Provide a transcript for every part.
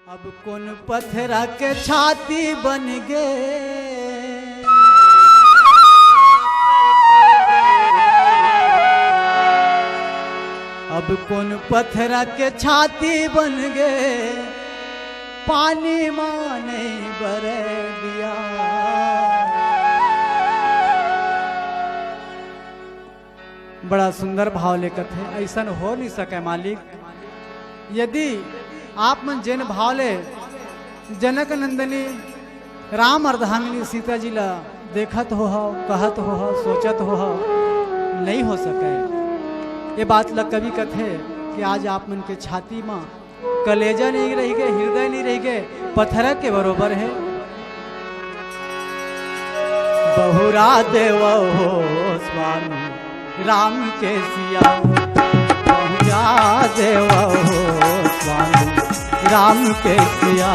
अब कौन पत्थरा के छाती बन गए, अब कौन पत्थरा के छाती बन गए, पानी माने बर दिया। बड़ा सुंदर भाव लेकर थे, ऐसा हो नहीं सके मालिक। यदि आप मन जैन भाव ले जनक नंदनी राम अर्धांगिनी सीता जी ला देखत हो, कहत हो, सोचत हो, नहीं हो सके। ये बात ला कवि कथे कि आज आप मन के छाती में कलेजा नहीं रही गए, हृदय नहीं रही गए, पत्थर के बरोबर है। बहुरा देव हो स्वामी राम के सिया, बहुरा देव हो स्वामी राम के सिया,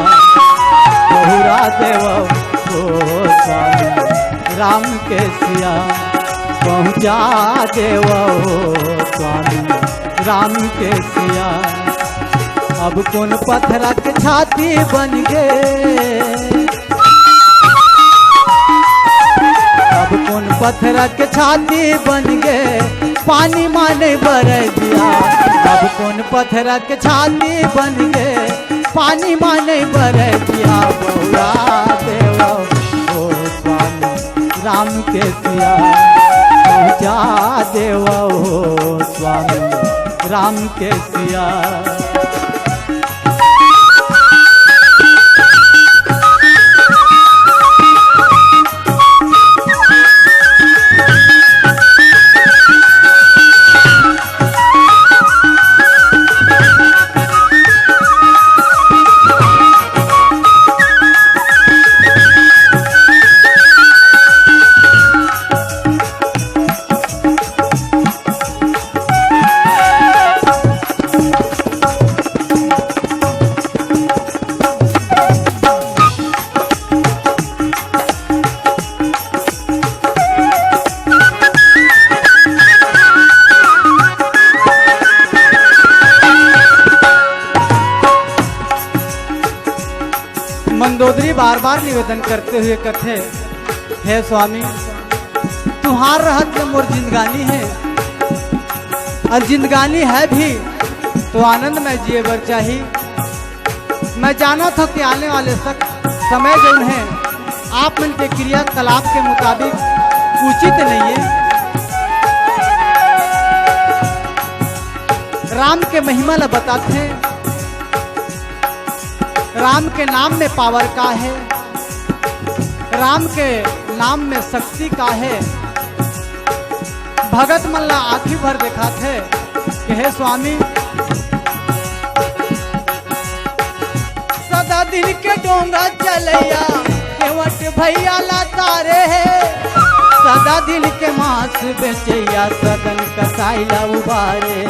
बहुरा देव हो स्वामी राम के सिया, पहुँचा देव हो स्वामी राम के सिया। अब कौन पत्थरा के छाती बन गए, अब कौन पत्थरा के छाती बन गए, पानी माने बर दिया। अब कौन पत्थरा के छाती बन गए, पानी माने बर दिया। बहुरा देव हो स्वामी राम के सिया, पहुँचा देव हो स्वामी राम के सिया। मंदोदरी बार बार निवेदन करते हुए कथे, हे स्वामी तुम्हार रहत में मोर जिंदगानी है, और जिंदगानी है भी तो आनंद में जिए बर चाहिए। मैं जाना था कि आने वाले समय जो है आप मन के क्रियाकलाप के मुताबिक उचित नहीं है। राम के महिमा ला बताते हैं, राम के नाम में पावर का है, राम के नाम में शक्ति का है। भगत मन ला आँखी भर देखा थे कि हे स्वामी सदा दिन के डोंगा चलैया, केवट भैया ला तारे है, सदा दिन के मांस बेचैया, सदन कसाईला उबारे।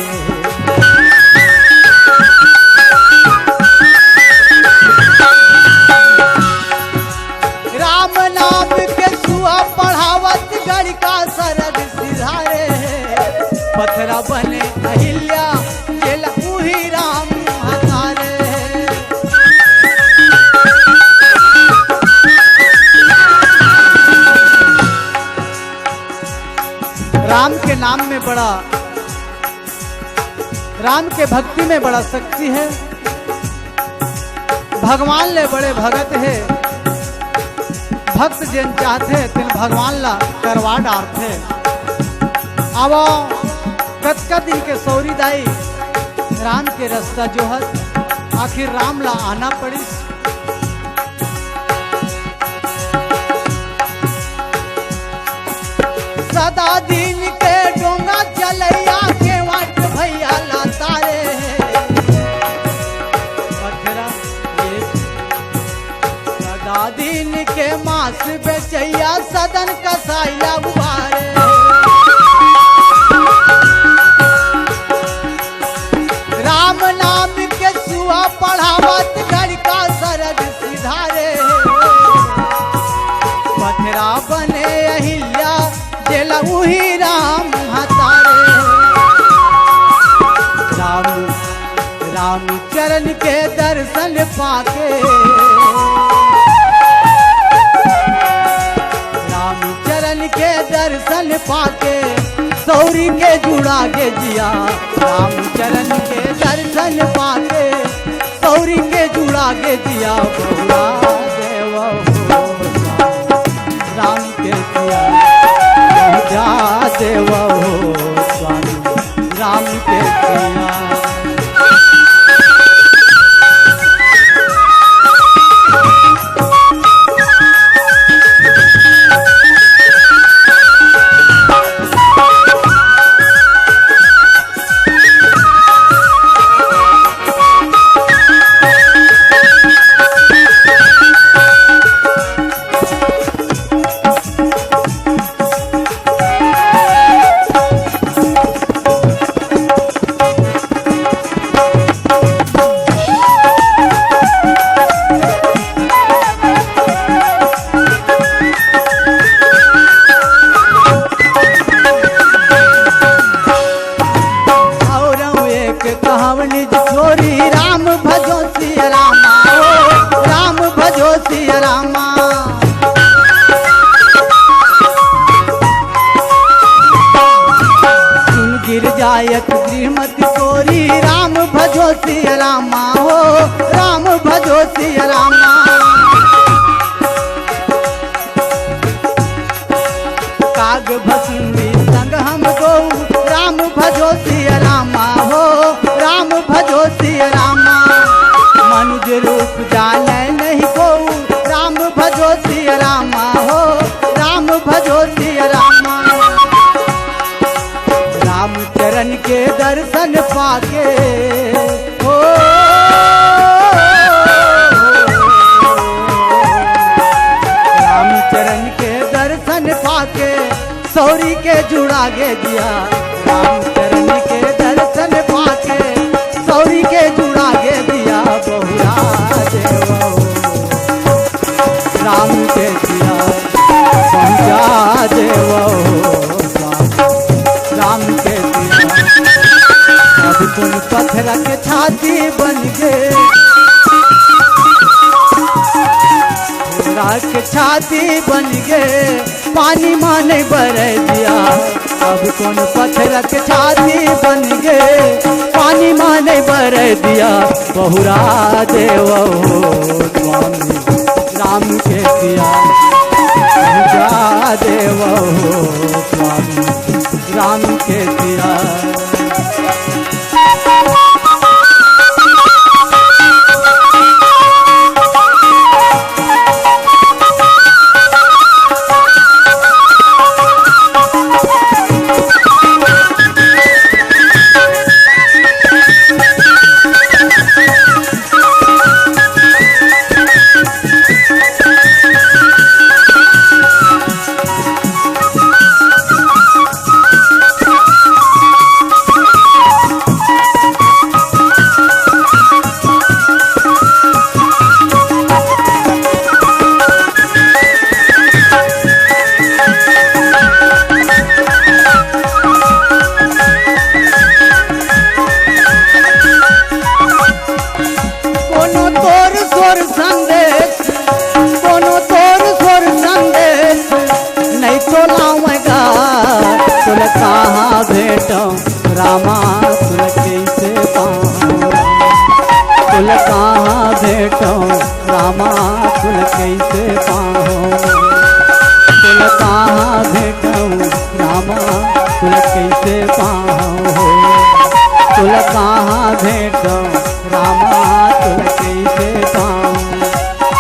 राम नाम के सुआ पढ़ावत गढ़ का सरद सिधारे, पत्थरा बने अहिल्या जेल उही राम हतारे। राम के नाम में बड़ा, राम के भक्ति में बड़ा शक्ति है। भगवान ले बड़े भगत है, भक्त जिन चाहते तिन भगवान ला करवा डालते। अब कतका दिन के सौरी दाई राम के रास्ता जो है, आखिर राम ला आना पड़ी। सदा दिन के डोंगा चलैया, के वाट भैया ला तारे। सदा दिन के मांस बेचैया, सदन कसाईला उबारे। राम नाम के सुआ पढ़ावत गढ़ का सरद सिधारे, पत्थरा बने अहिल्या जेल उही राम हतारे। राम राम चरण के दर्शन पा पाके, रामचरण के दर्शन पाके सौरी के जुड़ा के जिया। रामचरण के दर्शन पाके सौरी के जुड़ा के जिया। बहुरा देव हो राम के जिया, बहुरा देव हो स्वामी राम के जिया। राम भजो सिया रामा, राम भजो सिया रामा। सुन गिर जायत गृहमति कोरी, राम भजो सिया रामा हो, राम भजो सिया रामा। काग भसुंदी संग हम गो, राम भजो सिया रामा हो, राम भजो सिया रामा। मनुज रूप जाने नहीं को, राम भजो सिया रामा हो, राम भजो सिया रामा। रामचरण के दर्शन पाके हो, रामचरण के दर्शन पाके सौरी के जुड़ा गे दिया। रामचरण के दर्शन पाके सौरी के जुड़ा गे दिया। बहुरा देव राम के दिया, पहुँचा देव राम के दिया। अब तुम पत्थर के छाती बन गए, के छाती बन गए पानी माने बर दिया। अब कौन पत्थर के छाती बन गए पानी माने बर दिया। बहुरा देव स्वामी राम के दिया, बहुरा देव स्वामी राम के दिया। कहाँ भेटो रामा तुल कैसे पाऊँ, तुल कहाँ भेटो रामा तुल कैसे पाऊँ, तुल कहाँ भेटो रामा तुल कैसे पाऊँ, तुल कहाँ भेटो रामा तुल कैसे पाऊँ।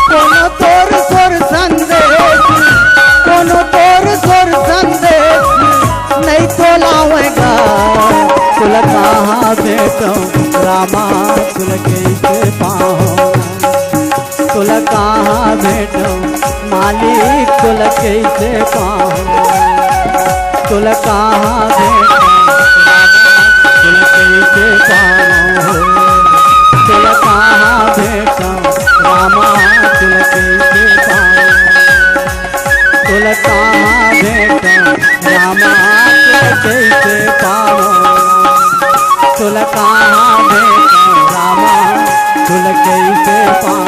कोनो तोर सोर संदेश, कोनो तोर सोर संदेश नहीं तो लावेगा। तुल कहाँ भेटो रामा तुल कैसे पाऊँ, तुल कहाँ भेटो मालिक तुल कैसे पाऊँ, तुल कहाँ भेटो तुल कैसे पाऊँ, तुल कहाँ भेटो रामा तुल कैसे पाऊँ, तुल कहाँ भेटो रामा कैसे पाऊँ, तुल कहाँ भेटो रामा तुल कैसे पाऊँ।